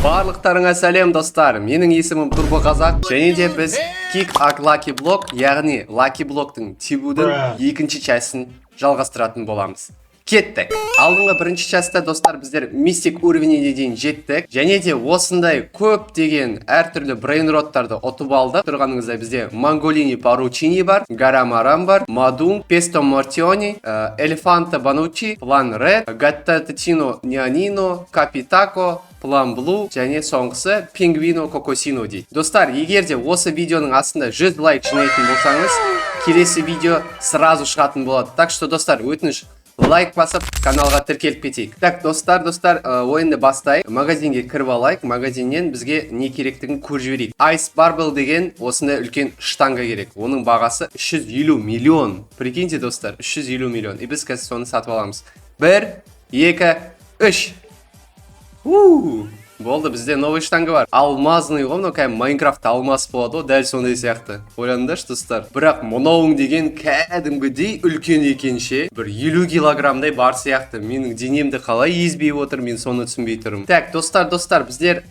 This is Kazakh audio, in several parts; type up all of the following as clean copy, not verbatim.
Барлықтарыңа сәлем достар, менің есімім Турбо Қазақ, және де біз Kick Ag Lucky Block, яғни Lucky Block'тың тибудің екінші частысын жалғастыратын боламыз. Кеттік. Алдыңғы бірінші частта достар біздер мистик уровеніне дейін жеттік, және де осындай көп деген әртүрлі брейнроттарды ұтып алдық. Тұрғаныңызда бізде Mangolini Поручини бар, Гарамарам бар, Мадун, Песто Мортиони, Элефанта Банучи, План Ред, Гаттатино Нянино, Капитако, План Блу, және соңғысы Пингвино Кокосино дейді. Достар, егер де осы видеоның астында 100 лайк жинайтын болсаңыз, келесі видео сразу шығатын болады. Так что достар, өтініш лайк басып, каналға тіркеліп кетейік. Так, достар, ойынды бастайық. Магазинге кіріп алайық. Магазиннен бізге не керектігін көріп жіберейік. Ice Barbell деген осындай үлкен штанга керек. Оның бағасы 350 миллион. Прикиньте, достар, 350 миллион. И біз қазір соны сатып аламыз. 1, 2, 3. Болды, бізде новый штанга бар. Алмазный ғой, мынау кәдімгі Майнкрафтта алмаз болады ғой, дәл сондай сияқты. Ойланыңдаршы, достар. Бірақ мынауың деген кәдімгідей үлкен екенше, бір 50 килограммдай бар сияқты. Менің денемді қалай езбей отыр, мен соны түсінбей тұрмын. Так, достар, біздер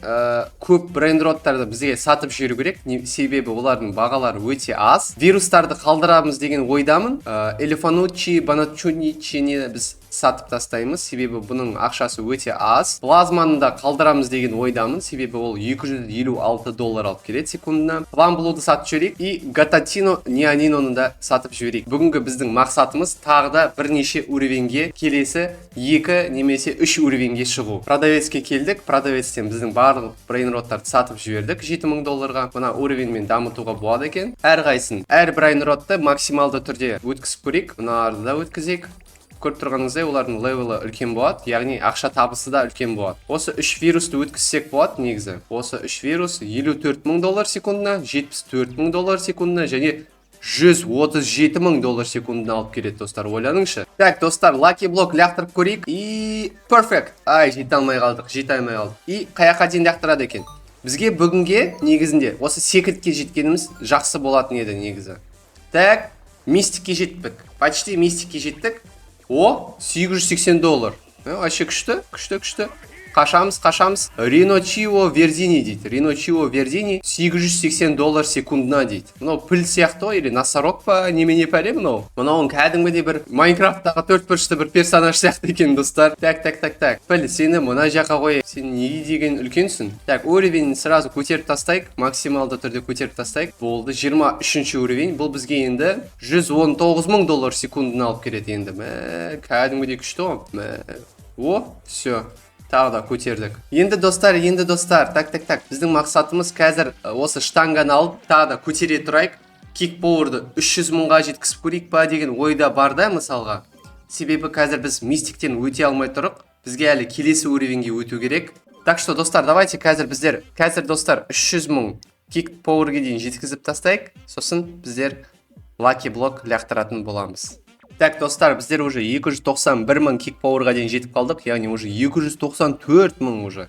көп брейнроттарды бізге сатып жіберу керек, себебі олардың бағалары өте аз. Вирустарды қалдырамыз деген ойдамын. Элефанучи, Баначуничини біз сатып тастаймыз, себебі бұның ақшасы өте аз. Плазманы да қалдырамыз деген ойдамын, себебі ол $256 алып келеді секундына. План Блуды сатып жіберейік и Гаттатино Няниноны да сатып жіберейік. Бүгінгі біздің мақсатымыз тағы да бірнеше уровенге, келесі 2 немесе 3 уровенге шығу. Продавецке келдік, продавецтен біздің барлық брейнроттарды сатып жібердік $7000-ға. Мына уровенмен дамытуға болады екен. Әрқайсын әр брейнротты максималды түрде өткізіп көрейік. Мынарды да өткізейік. Көріп тұрғаныңыздай олардың левелі үлкен болады, яғни ақша табысы да үлкен болады. Осы 3 вирусты өткізсек болады негізі. Осы 3 вирус $54,000 секундына, $74,000 секундына және $137,000 секундына алып келеді, достар, ойланыңызшы. Так, достар, Lucky Block лақтырып көрейік. И perfect. Ай, жете алмай қалдық. И қаяққа дейін лақтырады екен. Бізге бүгінге негізінде осы секретке жеткеніміз жақсы болатын еді негізі. Так, мистикке жеттік. Почти мистикке жеттік. О, $780. Вообще күшті. Қашамыз. Риночио Вердини дейді. Риночио Вердини $880 секундына дейді. Мынау піл сияқты ғой, или носорог па, немене пәле мынау. Мынауың кәдімгідей бір Майнкрафттағы 4 бұрышты бір персонаж сияқты екен, достар. Так. Піл, сені мына жаққа қой. Сен неге деген үлкенсің? Так, уровень сразу көтеріп тастайық. Максималды түрде көтеріп тастайық. Болды, 23 уровень. Бұл бізге енді $119,000 секундына алып келеді енді. Кәдімгідей күшті ғой. О, все. Тағы да көтердік. Енді достар, так. Біздің мақсатымыз қазір осы штанганы алып, тағы да көтере тұрайық. Кикпауэрді 300 мыңға жеткізіп көрейік па деген ойда бар да, мысалға. Себебі қазір біз мистиктен өте алмай тұрық. Бізге әлі келесі уровенге өту керек. Так что, достар, давайте қазір достар 300 мың кикпауэрге дейін жеткізіп тастайық. Сосын біздер Lucky Block лақтыратын боламыз. Так, достар, біздер уже 291 мың кикпауэрға дейін жетіп қалдық, яғни уже 294 мың уже.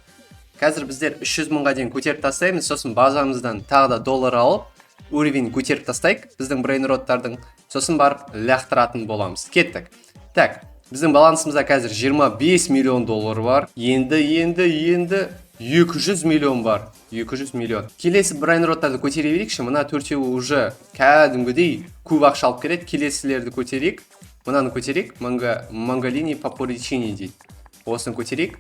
Қазір біздер 300 мыңға дейін көтеріп тастаймыз, сосын базамыздан тағы да доллар алып, уровень көтеріп тастайық біздің брейнроттардың, сосын барып лақтыратын боламыз. Кеттік. Так, біздің балансымызда қазір $25 миллион бар. Енді 200 миллион бар. 200 миллион. Келесі брейнроттарды көтере берейікші. Мына төртеуі уже кәдімгідей көп ақша алып келеді. Келесілерді көтерейік. Мынаны көтерейік. Mangolini Поручини дейді. Осыны көтерейік.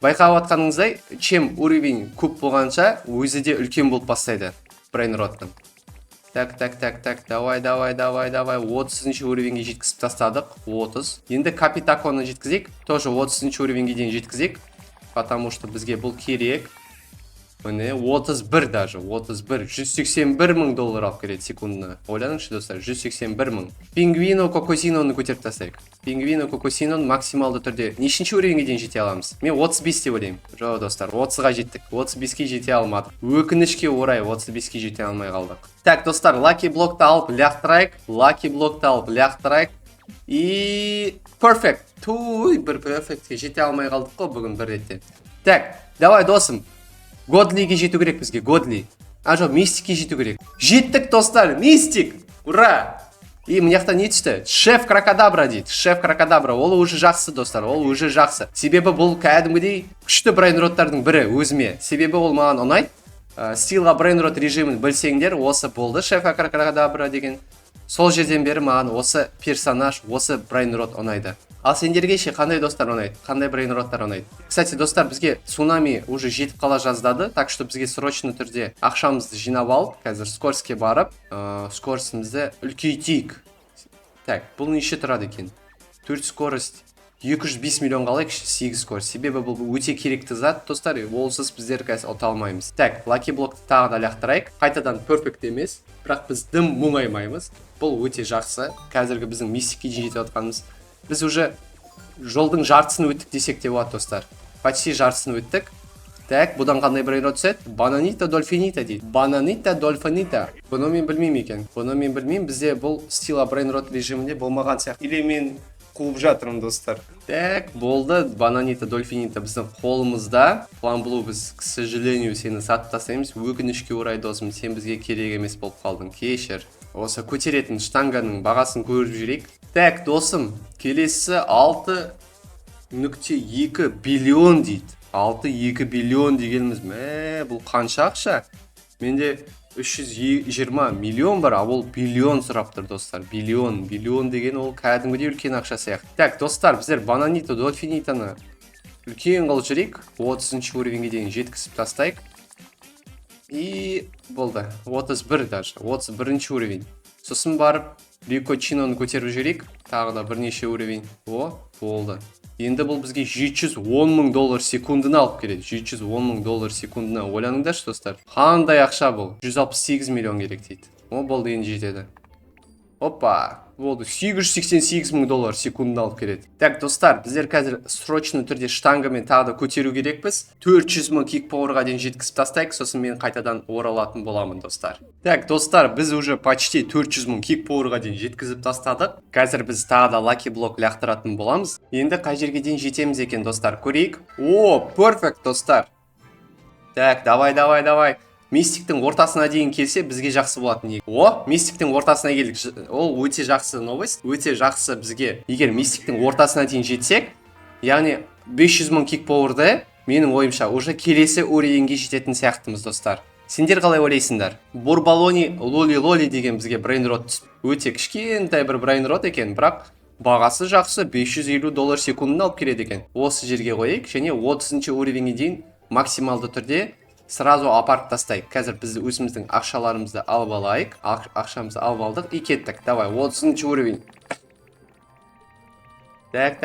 Байқап атқаныңыздай, чем уровень көп болғанша, өзі де үлкен болып бастайды брейнроттың. Так. Давай. 30-ші уровенге жеткізіп тастадық. 30. Енді Капитаконы жеткізейік. Тоже 30-ші уровенге дейін жеткізейік. Потому что бізге бұл керек. Міне, 31 даже. 181 мың доллар алып келеді секундына. Ойланыңызшы, достар, 181 мың. Пингвино Кокосиноны көтеріп тастайық. Пингвино Кокосиноны максималды түрде нешінші уровенге дейін жете аламыз? Мен 35 деп ойлаймын. Жоқ, достар, 30-ға жеттік. 35-ке жете алмадық. Өкінішке орай 35-ке жете алмай қалдық. Так, достар, Lucky Block'ты алып лақтырайық. И perfect. Бір perfectке жете алмай қалдық қой бүгін бір ретте. Так, давай, досым. Годлиге жету керек бізге, Годли. Жоқ, мистикке жету керек. Жеттік, достар, мистик! Ура! И мына жақта не түсті? Шеф Крокодабра дейді. Шеф Крокодабра. Ол уже жақсы достар. Ол уже жақсы. Себебі бұл кәдімгідей күшті брейнроттардың бірі өзіме. Себебі ол маған ұнайды. Стилға брейнрот режимін білсеңдер, осы болды Шеф Крокодабра деген. Сол жерден бері маған осы персонаж, осы брейнрот ұнайды. Ал сендерге ше қандай достар ұнайды? Қандай брейнроттар ұнайды? Кстати, достар, бізге цунами уже жетіп қала жаздады, так что бізге срочно түрде ақшамызды жинап алып, қазір скоростьке барып, скоростьімізді үлкейтейік. Так, бұл неше тұрады екен? 4 скорость, 205 миллион қалайық, 8 скорость. Себебі бұл өте керекті зат, достар, олсыз біздер қазір ұта алмаймыз. Так, лаки блокты тағы да лақтырайық. Қайтадан перфект емес, бірақ біз дым мұңаймаймыз. Бұл өте жақсы. Қазіргі біздің мистикке жетіп отқанымыз. Біз уже жолдың жартысын өттік десек те болады, достар. Почти жартысын өттік. Так, бұдан қандай брейнрот түседі? Бананита дольфинита дейді. Бананита дольфинита. Бұны мен білмеймін екен. Бұны мен білмеймін. Бізде бұл стила брейнрот режимінде болмаған сияқты. Или мен қуып жатырмын, достар. Так, болды. Бананита дольфинита біздің қолымызда. Фламблу біз, к сожалению, сені сатып тастаймыз. Өкінішке орай, досым, сен бізге керек емес болып қалдың. Кешір. Осы көтеретін штанганың бағасын көріп жүрейік. Так, досым, келесі 6,2 биллион дейді. 6,2 биллион дегеніміз, бұл қанша ақша? Менде 320 миллион бар, а ол биллион сұрап тұр, достар. Биллион деген ол кәдімгідей үлкен ақша сияқты. Так, достар, біздер бананита дольфинитаны үлкен қылып жүрейік. 30 уровенге дейін жеткізіп тастайық. И болды. 31 даже. 31 уровень. Сосын барып, Рикочиноны көтеріп жүрейік. Тағы да бірнеше уровень. О, болды. Енді бұл бізге $710 мың секундына алып келеді. $710 мың секундына. Ойланыңдаршы, достар. Қандай ақша бұл? 168 миллион керек дейді. О, болды, енді жетеді. Опа, болды. $888 мың секундына алып келеді. Так, достар, біздер қазір срочно түрде штангамен тағы да көтеру керекпіз. 400 мың кик пауэрға дейін жеткізіп тастайық, сосын мен қайтадан оралатын боламын, достар. Так, достар, біз уже почти 400 мың кик пауэрға дейін жеткізіп тастадық. Қазір біз тағы да лаки блок лақтыратын боламыз. Енді қай жерге дейін жетеміз екен, достар, көрейік. О, перфект, достар. Так, давай. Мистиктің ортасына дейін келсе, бізге жақсы болатын. О, мистиктің ортасына келдік. Ол өте жақсы новость. Өте жақсы бізге. Егер мистиктің ортасына дейін жетсек, яғни 500 мың кик пауэрді, менің ойымша, уже келесі уровеньге жететін сияқтымыз, достар. Сендер қалай ойлайсыңдар? Бурбалони лоли деген бізге брейнрот түсіп. Өте кішкентай бір брейнрот екен, бірақ бағасы жақсы, $550 секундына алып келеді екен. Осы жерге қойайық, және 30 уровеньге дейін максималды түрде сразу апарып тастайық. Қазір біз өзіміздің ақшаларымызды алып алайық. Ақшамызды алып алдық и кеттік. Давай, 30 уровень. Так.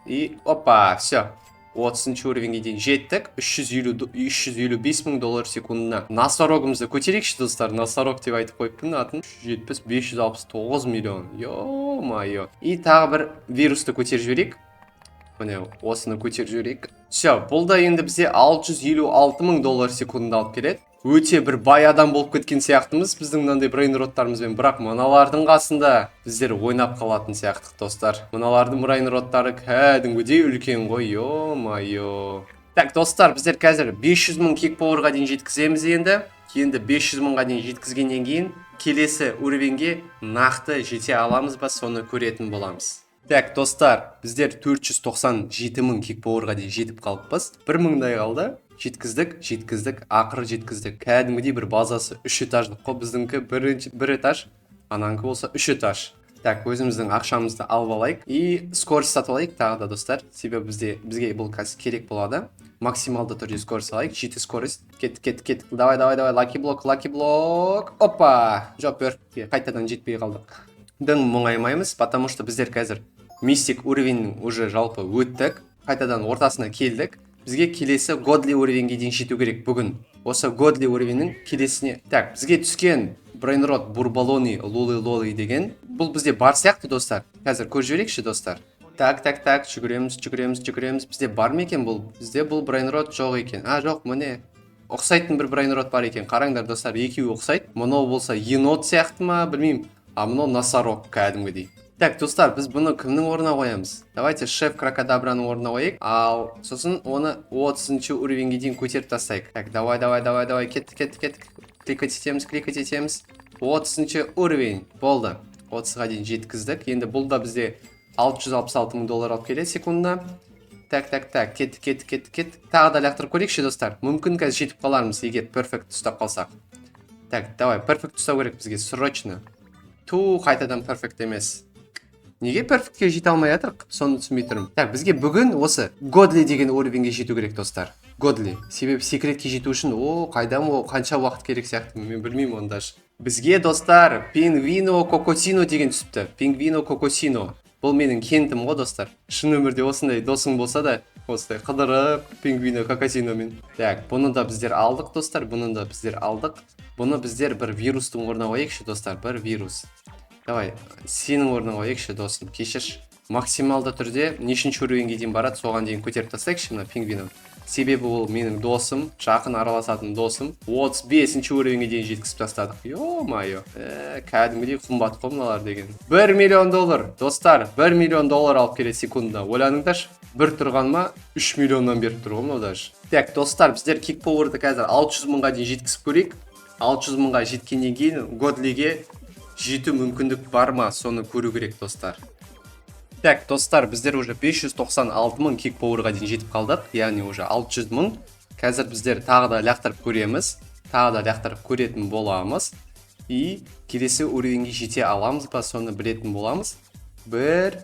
И опа, все. 30 уровеньге дейін жеттік. $355 мың секундына. Носорогымызды көтерейікші, достар. Носорог деп айтып қойыппын атын. 569 миллион. Ё-майо. И тағы бір вирусты көтеріп жіберейік. Міне, осыны көтеріп жіберейік. Все, бұл да енді бізде $656 мың секундына алып келеді. Өте бір бай адам болып кеткен сияқтымыз біздің мынандай брейнроттарымызбен, бірақ мыналардың қасында біздер ойнап қалатын сияқтық, достар. Мыналардың брейнроттары кәдімгідей үлкен ғой, ё-майо. Так, достар, біздер қазір 500 мың кик пауэрға дейін жеткіземіз енді. Енді 500 мыңға дейін жеткізгеннен кейін келесі уровеньге нақты жете аламыз ба, соны көретін боламыз. Так, достар, біздер 497 мың кик пауэрға дейін жетіп қалыппыз. 1 мыңдай қалды. Жеткіздік, ақыры жеткіздік. Кәдімгідей бір базасы 3 этаждық қой, біздіңкі 1 этаж, ананкі болса 3 этаж. Так, өзіміздің ақшамызды алып алайық и скорость сатып алайық тағы да, достар. Себебі бізге бұл қазір керек болады. Максималды түрде скорость алайық. 7 скорость. Кеттік. Давай. Лаки блок. Опа! Жоқ, қайтадан жетпей қалдық. Дың мұңаймаймыз, потому что біздер қазір мистик уровенің уже жалпы өттік. Қайтадан ортасына келдік. Бізге келесі годли уровенге дейін жету керек бүгін. Осы годли уровенің келесіне. Так, бізге түскен брейнрот бурбалони лоли деген. Бұл бізде бар сияқты, достар. Қазір көріп жіберейікші, достар. Так, жүгіреміз. Бізде бар ма екен бұл? Бізде бұл брейнрот жоқ екен. Жоқ, міне. Ұқсайтын бір брейнрот бар екен. Қараңдар, достар, екеуі ұқсайды. Мұнау болса енот сияқты ма, білмеймін. А мұнау носорог кәдімгідей. Так, достар, біз бұны кімнің орнына қоямыз? Давайте Шеф Крокодабраның орнына қойайық. Ал сосын оны 30 уровенге дейін көтеріп тастайық. Так, давай. Кеттік. Кликать етеміз. 30 уровень. Болды. 30-ға дейін жеткіздік. Енді бұл да бізде 666 мың доллар алып келеді секундына. Так, кеттік. Тағы да лақтырып көрейікші, достар. Мүмкін қазір жетіп қалармыз, егер перфект ұстап қалсақ. Так, давай, перфект ұстау керек бізге, срочно. Қайтадан перфект емес. Неге перфектке жете алмай жатырық? Соны түсінбей тұрмын. Так, бізге бүгін осы Godly деген уровеньге жету керек, достар. Godly. Себебі секретке жету үшін, қанша уақыт керек сияқты, мен білмеймін оны даже. Бізге, достар, Pingvino Cocosino деген түсіпті. Pingvino Cocosino. Бұл менің кентім ғой, достар. Шын өмірде осындай досың болса да, осындай қыдырып, Pingvino Cocosinoмен. Так, бұны да біздер алдық, достар. Бұны біздер бір вирустың орнына қояйықшы, достар. Бір вирус. Давай, сенің орнына қояйықшы, досым. Кешір. Максималды түрде нешінші уровеньге дейін барады, соған дейін көтеріп тастайықшы мына Pingvino. Себебі ол менің досым, жақын араласатын досым. 35-ші уровеньге дейін жеткізіп тастадық. Йо-майо. Кәдімгідей қымбат қой мыналар деген. 1 миллион доллар, достар. 1 миллион доллар алып келеді секундына. Ойланыңдаршы, бір тұрғаныма 3 миллионнан беріп тұр ғой мынау даже. Так, достар, біздер кикпауэрді қазір 600 мыңға дейін жеткізіп көрейік. 600 мыңға жеткеннен кейін Godlyге жету мүмкіндік бар ма, соны көру керек, достар. Так, достар, біздер уже 596 мың кикпауэрға дейін жетіп қалдық, яғни уже 600 мың. Қазір біздер тағы да лақтырып көреміз, тағы да лақтырып көретін боламыз. И келесі уровеньге жете аламыз ба, соны білетін боламыз. 1,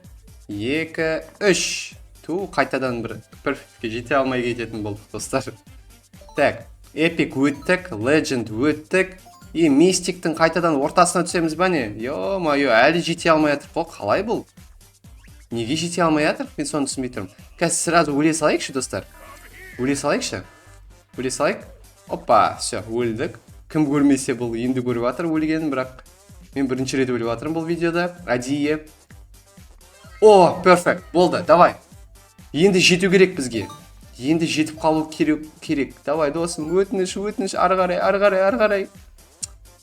2, 3. Қайтадан бір перфектке жете алмай кететін болдық, достар. Так, Epic өттік, Legend өттік. И Мистиктің қайтадан ортасына түсеміз ба не? Йо-майо, әлі жете алмай жатыр қой, қалай бұл? Неге жете алмай жатыр? Мен соны түсінбей тұрмын. Қазір сразу өле салайықшы, достар. Өле салайықшы. Өле салайық. Опа, все, өлдік. Кім көрмесе бұл енді көріп жатыр өлгенін, бірақ мен бірінші рет өліп жатырмын бұл видеода. Әдейі. О, перфект. Болды, давай. Енді жету керек бізге. Енді жетіп қалу керек. Давай, досым, өтініш, ары қарай.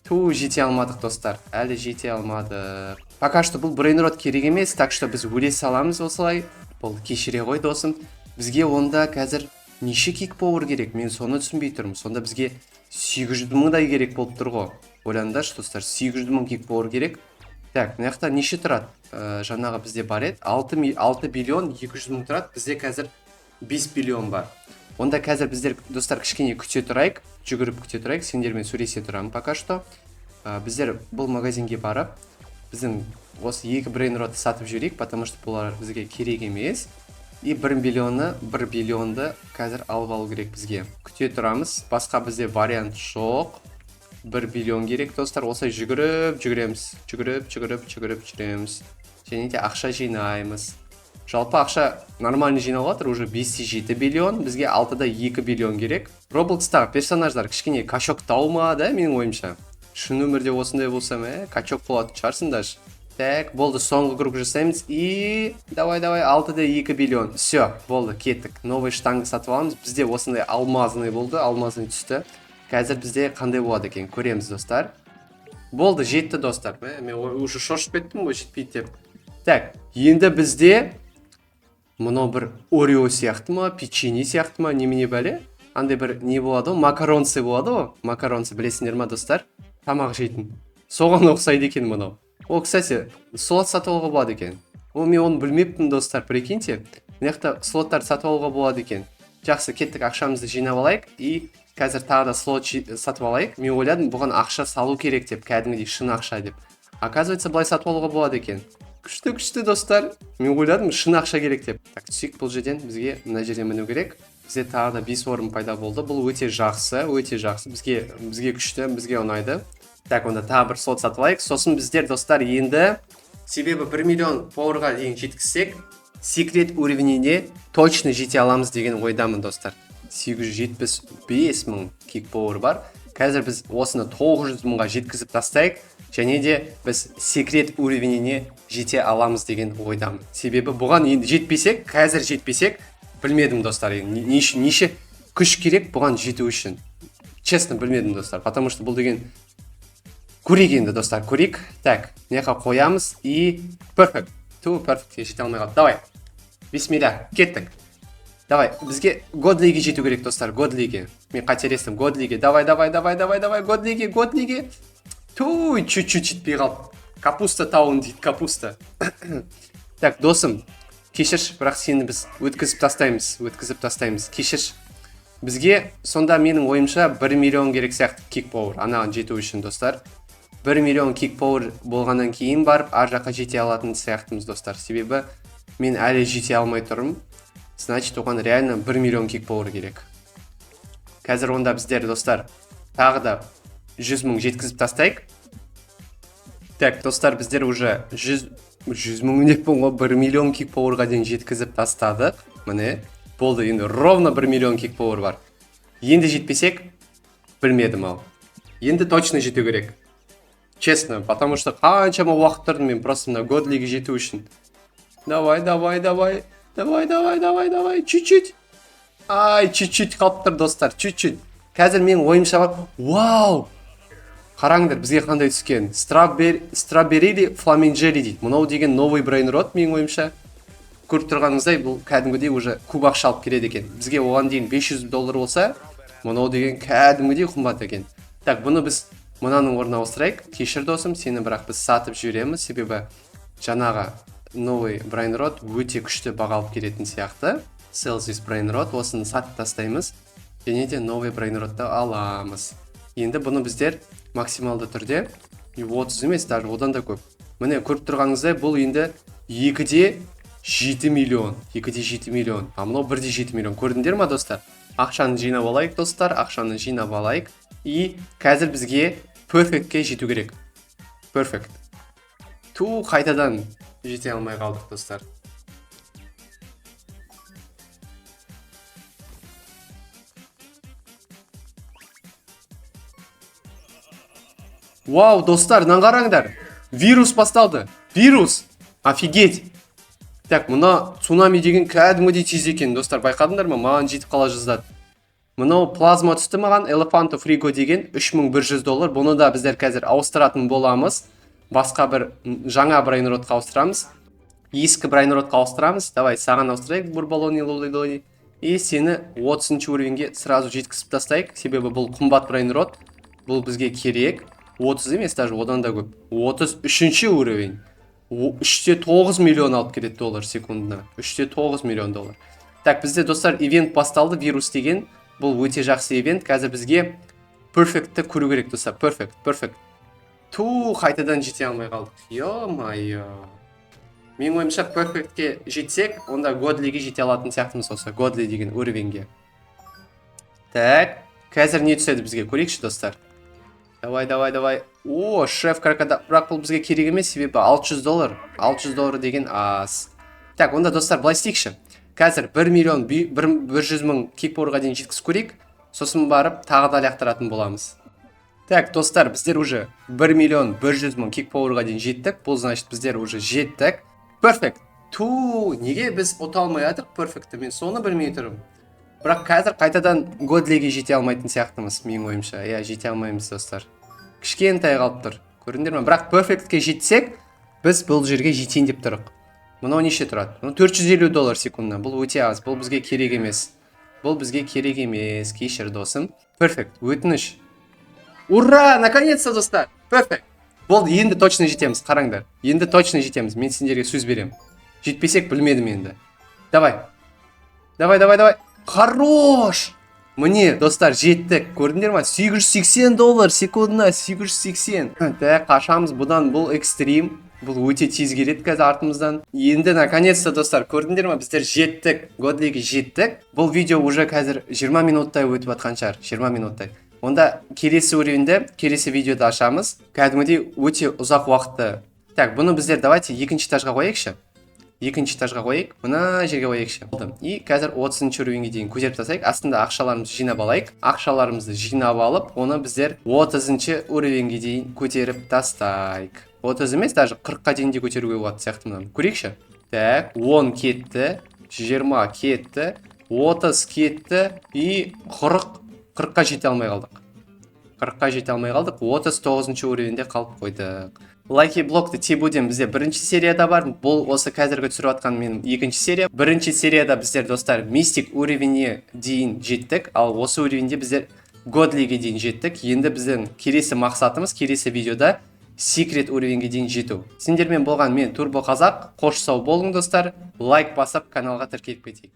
Жете алмадық, достар. Әлі жете алмадық. Пока что бұл брейнрот керек емес, так что біз өле саламыз осылай. Бұл кешіре ғой, досым. Бізге онда қазір неше кикпауэр керек? Мен соны түсінбей тұрмын. Сонда бізге 800 мыңдай керек болып тұр ғой. Ойлаңдаршы, достар, 800 мың кикпауэр керек. Так, мынаяқта неше тұрады? Жаңағы бізде бар еді. 6 миллион 200 мың тұрады. Бізде қазір 5 миллион бар. Онда қазір біздер, достар, кішкене күте тұрайық. Жүгіріп күте тұрайық. Сендермен сөйлесе тұрамын пока что. Біздер бұл магазинге барып, біздің осы екі брейнротты сатып жіберейік, потому что бұлар бізге керек емес. И 1 миллионды қазір алып алу керек бізге. Күте тұрамыз. Басқа бізде вариант жоқ. 1 миллион керек, достар. Осылай жүреміз. Және де ақша жинаймыз. Жалпы ақша нормальный жиналып жатыр, уже 5-7 миллион, бізге 6-да 2 миллион керек. Roblox'тағы персонаждар кішкене качок таума, да, менің ойымша. Шын өмірде осындай болсам, качок болады шығарсың даже. Так, болды, соңғы круг жасаймыз. И давай, 6-да 2 миллион. Все, болды, кеттік. Новый штанга сатып аламыз. Бізде осындай алмазный болды, алмазный түсті. Қазір бізде қандай болады екен, көреміз, достар. Болды, жетті, достар. Мен уже шошып кеттім ғой, жетпейді деп. Так, енді бізде мынау бір Орео сияқты ма, печенье сияқты ма, немене бәле? Андай бір не болады ғой, макаронсы болады ғой. Макаронсы білесіңдер ма, достар? Тамақ жейтін. Соған ұқсайды екен мынау. О, кстати, слот сатып алуға болады екен. Мен оны білмеппін, достар, прикиньте. Мынаяқта слоттар сатып алуға болады екен. Жақсы, кеттік, ақшамызды жинап алайық и қазір тағы да слот сатып алайық. Мен ойладым, бұған ақша салу керек деп, кәдімгідей шын ақша деп. Оказывается, былай сатып алуға болады екен. Күшті, достар. Мен ойладым, шын ақша керек деп. Так, түсейік бұл жерден, бізге мына жерден міну керек. Бізде тағы да 5 орын пайда болды. Бұл өте жақсы. Бізге күшті, бізге ұнайды. Так, онда тағы бір слот сатып алайық. Сосын біздер, достар, енді себебі 1 миллион пауэрға дейін жеткізсек, секрет уровеніне точно жете аламыз деген ойдамын, достар. 875 мың кикпауэр бар. Қазір біз осыны 900 мыңға жеткізіп тастайық. Және де біз секрет уровеніне жете аламыз деген ойдамын. Себебі бұған енді жетпесек, қазір жетпесек, білмедім, достар. Неше күш керек бұған жету үшін. Честно, білмедім, достар. Потому что бұл деген көрейік енді, достар, көрейік. Так, неқа қоямыз и перфект. Перфектке жете алмай қалды. Давай. Бисмилля, кеттік. Давай, бізге Godlyге жету керек, достар, Godlyге. Мен қателестім, Godlyге. Давай, Godlyге. Чуть-чуть жетпей қалды. Капуста тауын дейді, капуста. Так, досым, кешірші, бірақ сені біз өткізіп тастаймыз. Кешірші. Бізге сонда менің ойымша 1 миллион керек сияқты кик пауэр. Анаған жету үшін, достар. 1 миллион кик пауэр болғаннан кейін барып, ар жаққа жете алатын сияқтымыз, достар. Себебі мен әлі жете алмай тұрмын. Значит, оған реально 1 миллион кик пауэр керек. Қазір онда біздер, достар, тағы да 100 мың жеткізіп тастайық. Так, достар, біздер уже 100 мың деппін ғой, 1 миллион кик пауэрға дейін жеткізіп тастадық. Міне, болды, енді ровно 1 миллион кик пауэр бар. Енді жетпесек, білмедім ау. Енді точно жету керек. Честно, потому что қаншама уақыт тұрдым мен просто мына годлиге жету үшін. Давай, чуть-чуть. Ай, чуть-чуть қалып тұр, достар, чуть-чуть. Қазір менің ойымша бар. Вау! Қараңдар, бізге қандай түскен. Strawberry фламинджери дейді. Мынау деген новый брейнрот, менің ойымша. Көріп тұрғаныңыздай, бұл кәдімгідей уже куб ақша алып келеді екен. Бізге оған дейін $500 болса, мынау деген кәдімгідей қымбат екен. Так, бұны біз мынаның орнына ауыстырайық. Кешір, досым, сені бірақ біз сатып жібереміз, себебі жаңағы новый брейнрот өте күшті баға алып келетін сияқты. Celsius брейнрот, осыны сатып тастаймыз. Және де новый брейнротты аламыз. Енді бұны біздер максималды түрде 30 емес, даже одан да көп. Міне, көріп тұрғаныңыздай, бұл енді 2-де 7 миллион. А мынау 1-де 7 миллион. Көрдіңдер ма, достар? Ақшаны жинап алайық, достар. Ақшаны жинап алайық. И қазір бізге перфектке жету керек. Перфект. Қайтадан жете алмай қалдық, достар. Вау, достар, қараңдар. Вирус басталды. Вирус. Офигеть. Так, мына цунами деген кәдімгідей тез екен, достар. Байқадыңдар ма? Маған жетіп қала жаздады. Мынау плазма түсті маған. Elephant Frigo деген $3100. Бұны да біздер қазір ауыстыратын боламыз. Басқа бір жаңа брейнротқа ауыстырамыз. Ескі брейнротқа ауыстырамыз. Давай, саған ауыстырайық, бурбалони лолидони. И сені 30 уровенге сразу жеткізіп тастайық. Себебі бұл қымбат брейнрот. Бұл бізге керек. 30 емес, даже одан да көп. 33 уровень. 3-те 9 миллион алып келеді доллар секундына. 3-те 9 миллион доллар. Так, бізде, достар, ивент басталды, вирус деген. Бұл өте жақсы ивент. Қазір бізге перфектті көру керек, достар. Перфект. Қайтадан жете алмай қалдық. Ё-майо. Мен ойымша перфектке жетсек, онда годлиге жете алатын сияқтымыз осы. Годли деген уровеньге. Так, қазір не түседі бізге? Көрейікші, достар. Давай. О, шеф крокодил. Бірақ бұл бізге керек емес, себебі $600. $600 деген аз. Так, онда, достар, былай істейікші. Қазір 1 миллион 100 мың кик пауэрға дейін жеткізіп көрейік. Сосын барып, тағы да лақтыратын боламыз. Так, достар, біздер уже 1 миллион 100 мың кик пауэрға дейін жеттік. Бұл, значит, біздер уже жеттік. Перфект. Неге біз ұта алмай атық перфектті? Мен соны білмей тұрмын. Бірақ қазір қайтадан годлиге жете алмайтын сияқтымыз, менің ойымша. Жете алмаймыз, достар. Кішкентай қалып тұр. Көрдіңдер ме? Бірақ перфектке жетсек, біз бұл жерге жетейін деп тұрық. Мынау неше тұрады? $450 секундына. Бұл өте аз. Бұл бізге керек емес. Кешір, досым. Перфект. Өтініш. Ура! Наконец-то, достар. Перфект. Болды, енді точно жетеміз. Қараңдар. Енді точно жетеміз. Мен сендерге сөз берем. Жетпесек білмедім енді. Давай. Хорош! Міне, достар, жеттік. Көрдіңдер ма? $880 секундына, 880. Так, қашамыз бұдан. Бұл экстрим. Бұл өте тез келеді қазір артымыздан. Енді наконец-то, достар, көрдіңдер ма? Біздер жеттік. Годлиге жеттік. Бұл видео уже қазір 20 минуттай өтіп атқан шығар. 20 минуттай. Онда келесі уровеньді, келесі видеода ашамыз. Кәдімгідей өте ұзақ уақытты. Так, бұны біздер давайте екінші этажға қойайықшы. Мына жерге қойайықшы. И қазір 30 уровеньге дейін көтеріп тастайық. Астында ақшаларымызды жинап алайық. Ақшаларымызды жинап алып, оны біздер 30 уровеньге дейін көтеріп тастайық. 30 емес, даже 40-қа дейін де көтеруге болады сияқты мынаны. Көрейікші. Так, 10 кетті, 20 кетті, 30 кетті и 40-қа жете алмай қалдық. 39 уровеньде қалып қойдық. Лайки блокты тебуден бізде бірінші серияда бар. Бұл осы қазіргі түсіріп атқан менің екінші серия. Бірінші серияда біздер, достар, мистик уровеньне дейін жеттік. Ал осы уровеньде біздер годлиге дейін жеттік. Енді біздің келесі мақсатымыз келесі видеода секрет уровеньге дейін жету. Сендермен болған мен Турбо Қазақ. Қош сау болың достар. Лайк басып каналға тіркеліп кетейік.